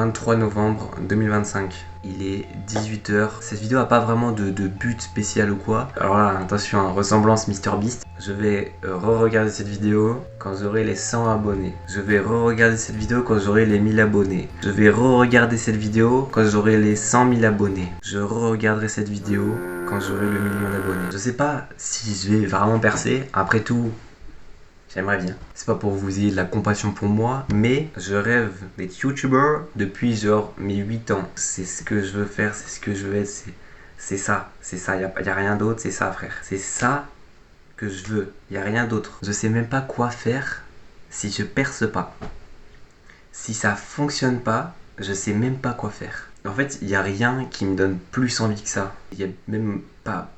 23 novembre 2025. Il est 18h. Cette vidéo a pas vraiment de but spécial ou quoi. Alors là, attention, hein, ressemblance MrBeast. Je vais re-regarder cette vidéo quand j'aurai les 100 abonnés. Je vais re-regarder cette vidéo quand j'aurai les 1000 abonnés. Je vais re-regarder cette vidéo quand j'aurai les 100 000 abonnés. Je re-regarderai cette vidéo quand j'aurai le million d'abonnés. Je sais pas si je vais vraiment percer. Après tout, j'aimerais bien. C'est pas pour que vous ayez de la compassion pour moi, mais je rêve d'être YouTuber depuis genre mes 8 ans. C'est ce que je veux faire, c'est ce que je veux être, c'est ça, y a rien d'autre, c'est ça frère. C'est ça que je veux, y a rien d'autre. Je sais même pas quoi faire si je perce pas. Si ça fonctionne pas, je sais même pas quoi faire. En fait, il y a rien qui me donne plus envie que ça. Il y a même pas,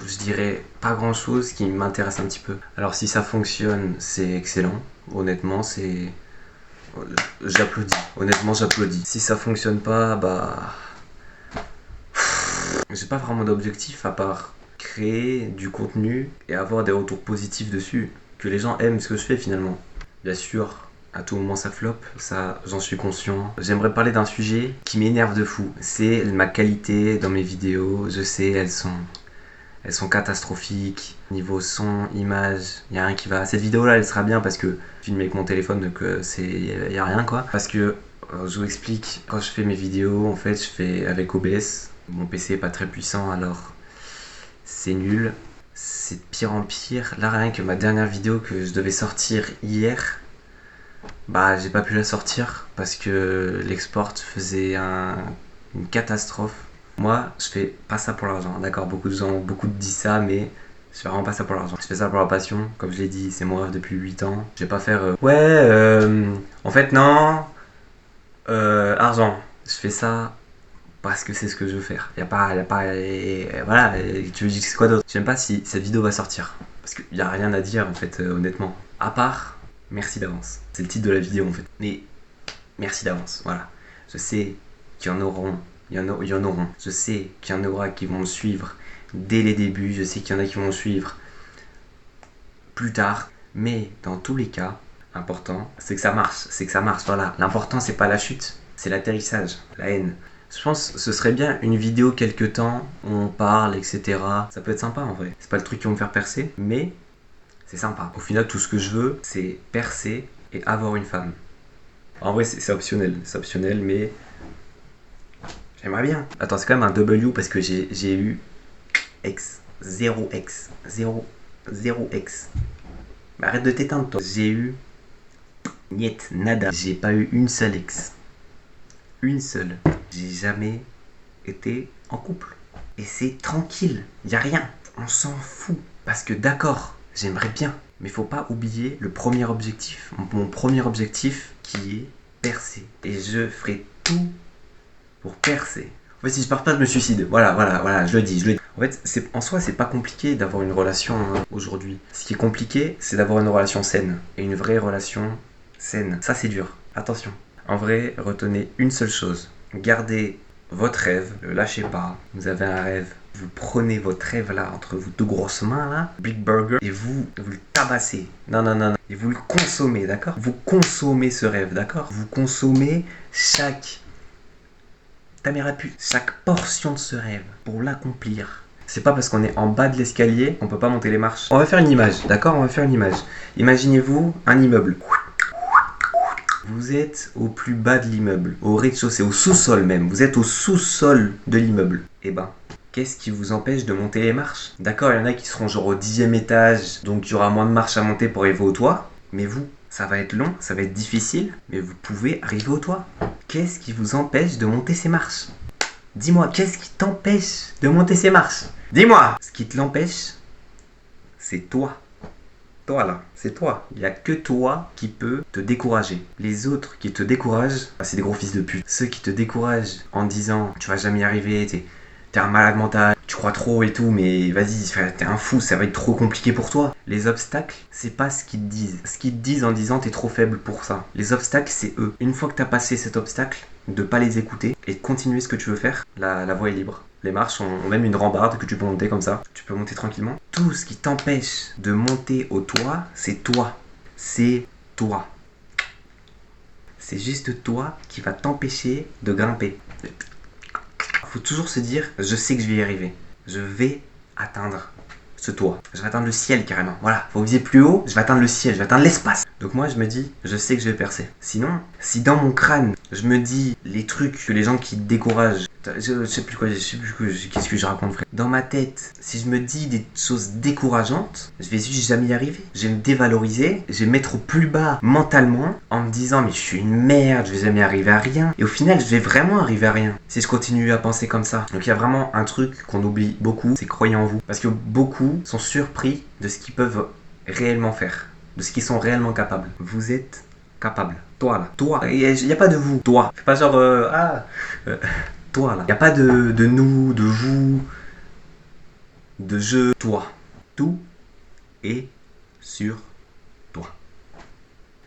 je dirais, pas grand chose qui m'intéresse un petit peu. Alors si ça fonctionne, c'est excellent. Honnêtement, j'applaudis. Honnêtement, j'applaudis. Si ça fonctionne pas, bah, j'ai pas vraiment d'objectif à part créer du contenu et avoir des retours positifs dessus. Que les gens aiment ce que je fais finalement. Bien sûr, à tout moment ça floppe, ça j'en suis conscient. J'aimerais parler d'un sujet qui m'énerve de fou. C'est ma qualité dans mes vidéos. Je sais, elles sont catastrophiques. Niveau son, image, y a rien qui va. Cette vidéo là elle sera bien parce que je filme avec mon téléphone donc y a rien quoi. Parce que je vous explique, quand je fais mes vidéos en fait je fais avec OBS. Mon PC est pas très puissant alors c'est nul. C'est de pire en pire. Là rien que ma dernière vidéo que je devais sortir hier, bah j'ai pas pu la sortir parce que l'export faisait une catastrophe. Moi je fais pas ça pour l'argent, d'accord, beaucoup de disent ça mais je fais vraiment pas ça pour l'argent. Je fais ça pour la passion, comme je l'ai dit, c'est mon rêve depuis 8 ans. Je vais pas faire en fait non, argent. Je fais ça parce que c'est ce que je veux faire. Y a pas, voilà, tu veux dire c'est quoi d'autre? Je sais même pas si cette vidéo va sortir. Parce qu'il y a rien à dire en fait, honnêtement. À part, merci d'avance. C'est le titre de la vidéo en fait. Mais merci d'avance, voilà. Je sais qu'il y en auront, il y en auront. Je sais qu'il y en aura qui vont me suivre dès les débuts. Je sais qu'il y en a qui vont me suivre plus tard. Mais dans tous les cas, important, c'est que ça marche, voilà. L'important c'est pas la chute, c'est l'atterrissage, la haine. Je pense que ce serait bien une vidéo quelque temps où on parle, etc. Ça peut être sympa en vrai. C'est pas le truc qui va me faire percer, mais c'est sympa. Au final, tout ce que je veux, c'est percer et avoir une femme. En vrai, c'est optionnel, mais j'aimerais bien. Attends, c'est quand même un W parce que j'ai eu X, 0X, 0X. Mais arrête de t'éteindre, toi. J'ai eu niet, nada. J'ai pas eu une seule X. Une seule. J'ai jamais été en couple. Et c'est tranquille, y a rien. On s'en fout. Parce que d'accord, j'aimerais bien. Mais faut pas oublier le premier objectif. Mon premier objectif qui est percer. Et je ferai tout pour percer. En fait, si je pars pas, je me suicide. Voilà, je le dis. En fait, en soi, c'est pas compliqué d'avoir une relation aujourd'hui. Ce qui est compliqué, c'est d'avoir une relation saine. Et une vraie relation saine. Ça, c'est dur. Attention. En vrai, retenez une seule chose. Gardez votre rêve, ne le lâchez pas. Vous avez un rêve, vous prenez votre rêve là, entre vos deux grosses mains là, Big Burger, et vous le tabassez. Non. Et vous le consommez, d'accord? Vous consommez ce rêve, d'accord? Vous consommez chaque portion de ce rêve pour l'accomplir. C'est pas parce qu'on est en bas de l'escalier qu'on peut pas monter les marches. On va faire une image, d'accord? On va faire une image. Imaginez-vous un immeuble. Vous êtes au plus bas de l'immeuble, au rez-de-chaussée, au sous-sol même. Vous êtes au sous-sol de l'immeuble. Eh ben, qu'est-ce qui vous empêche de monter les marches? D'accord, il y en a qui seront genre au 10e étage, donc il y aura moins de marches à monter pour arriver au toit. Mais vous, ça va être long, ça va être difficile, mais vous pouvez arriver au toit. Qu'est-ce qui vous empêche de monter ces marches? Dis-moi, qu'est-ce qui t'empêche de monter ces marches? Dis-moi! Ce qui te l'empêche, c'est toi. Toi là, c'est toi. Il n'y a que toi qui peut te décourager. Les autres qui te découragent, bah, c'est des gros fils de pute. Ceux qui te découragent en disant tu vas jamais y arriver, t'es un malade mental, tu crois trop et tout, mais vas-y frère, t'es un fou, ça va être trop compliqué pour toi. Les obstacles, c'est pas ce qu'ils te disent. Ce qu'ils te disent en disant t'es trop faible pour ça. Les obstacles, c'est eux. Une fois que t'as passé cet obstacle, de pas les écouter et de continuer ce que tu veux faire, la voie est libre. Les marches ont même une rambarde que tu peux monter comme ça. Tu peux monter tranquillement. Tout ce qui t'empêche de monter au toit, c'est toi. C'est toi. C'est juste toi qui va t'empêcher de grimper. Faut toujours se dire, je sais que je vais y arriver. Je vais atteindre ce toit. Je vais atteindre le ciel carrément. Voilà, faut viser plus haut, je vais atteindre le ciel, je vais atteindre l'espace. Donc moi je me dis, je sais que je vais percer. Sinon, si dans mon crâne, je me dis les trucs que les gens qui te découragent, je sais plus quoi, qu'est-ce que je raconte frère. Dans ma tête, si je me dis des choses décourageantes, je vais juste jamais y arriver. Je vais me dévaloriser, je vais me mettre au plus bas mentalement en me disant mais je suis une merde, je vais jamais arriver à rien. Et au final, je vais vraiment arriver à rien si je continue à penser comme ça. Donc il y a vraiment un truc qu'on oublie beaucoup, c'est croyez en vous. Parce que beaucoup sont surpris de ce qu'ils peuvent réellement faire, de ce qu'ils sont réellement capables. Vous êtes capable. Toi là, toi. Il n'y a pas de vous, toi. Fais pas genre toi là. Il n'y a pas de nous, de vous, de je, toi. Tout est sur toi.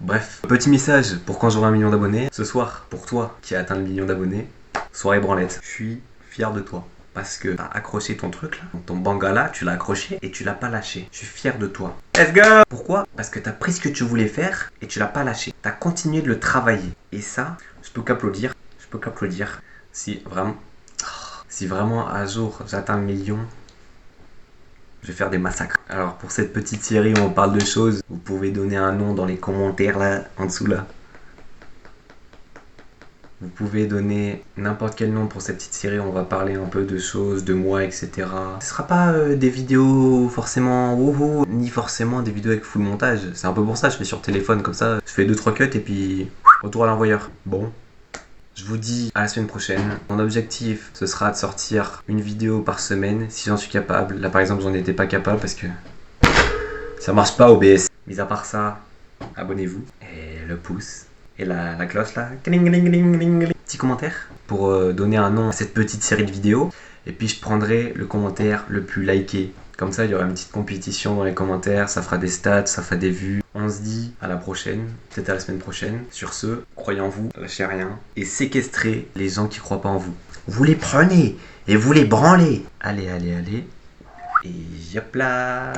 Bref, petit message pour quand j'aurai 1 million d'abonnés. Ce soir, pour toi qui as atteint le million d'abonnés, soirée branlette. Je suis fier de toi. Parce que t'as accroché ton truc là, ton bangala, tu l'as accroché et tu l'as pas lâché. Je suis fier de toi. Let's go! Pourquoi? Parce que t'as pris ce que tu voulais faire et tu l'as pas lâché. T'as continué de le travailler. Et ça, je peux qu'applaudir. Je peux qu'applaudir. Si vraiment un jour j'atteins le million, je vais faire des massacres. Alors pour cette petite série où on parle de choses, vous pouvez donner un nom dans les commentaires là, en dessous là. Vous pouvez donner n'importe quel nom pour cette petite série, on va parler un peu de choses, de moi, etc. Ce sera pas des vidéos forcément wouhou, ni forcément des vidéos avec full montage. C'est un peu pour ça, je fais sur téléphone comme ça, je fais 2-3 cuts et puis retour à l'envoyeur. Bon, je vous dis à la semaine prochaine. Mon objectif, ce sera de sortir une vidéo par semaine si j'en suis capable. Là par exemple, j'en étais pas capable parce que ça marche pas OBS. Mis à part ça, abonnez-vous et le pouce. Et la cloche là, petit commentaire pour donner un nom à cette petite série de vidéos. Et puis je prendrai le commentaire le plus liké. Comme ça, il y aura une petite compétition dans les commentaires. Ça fera des stats, ça fera des vues. On se dit à la prochaine, peut-être à la semaine prochaine. Sur ce, croyez en vous, lâchez rien. Et séquestrez les gens qui croient pas en vous. Vous les prenez et vous les branlez. Allez, allez, allez. Et yop là,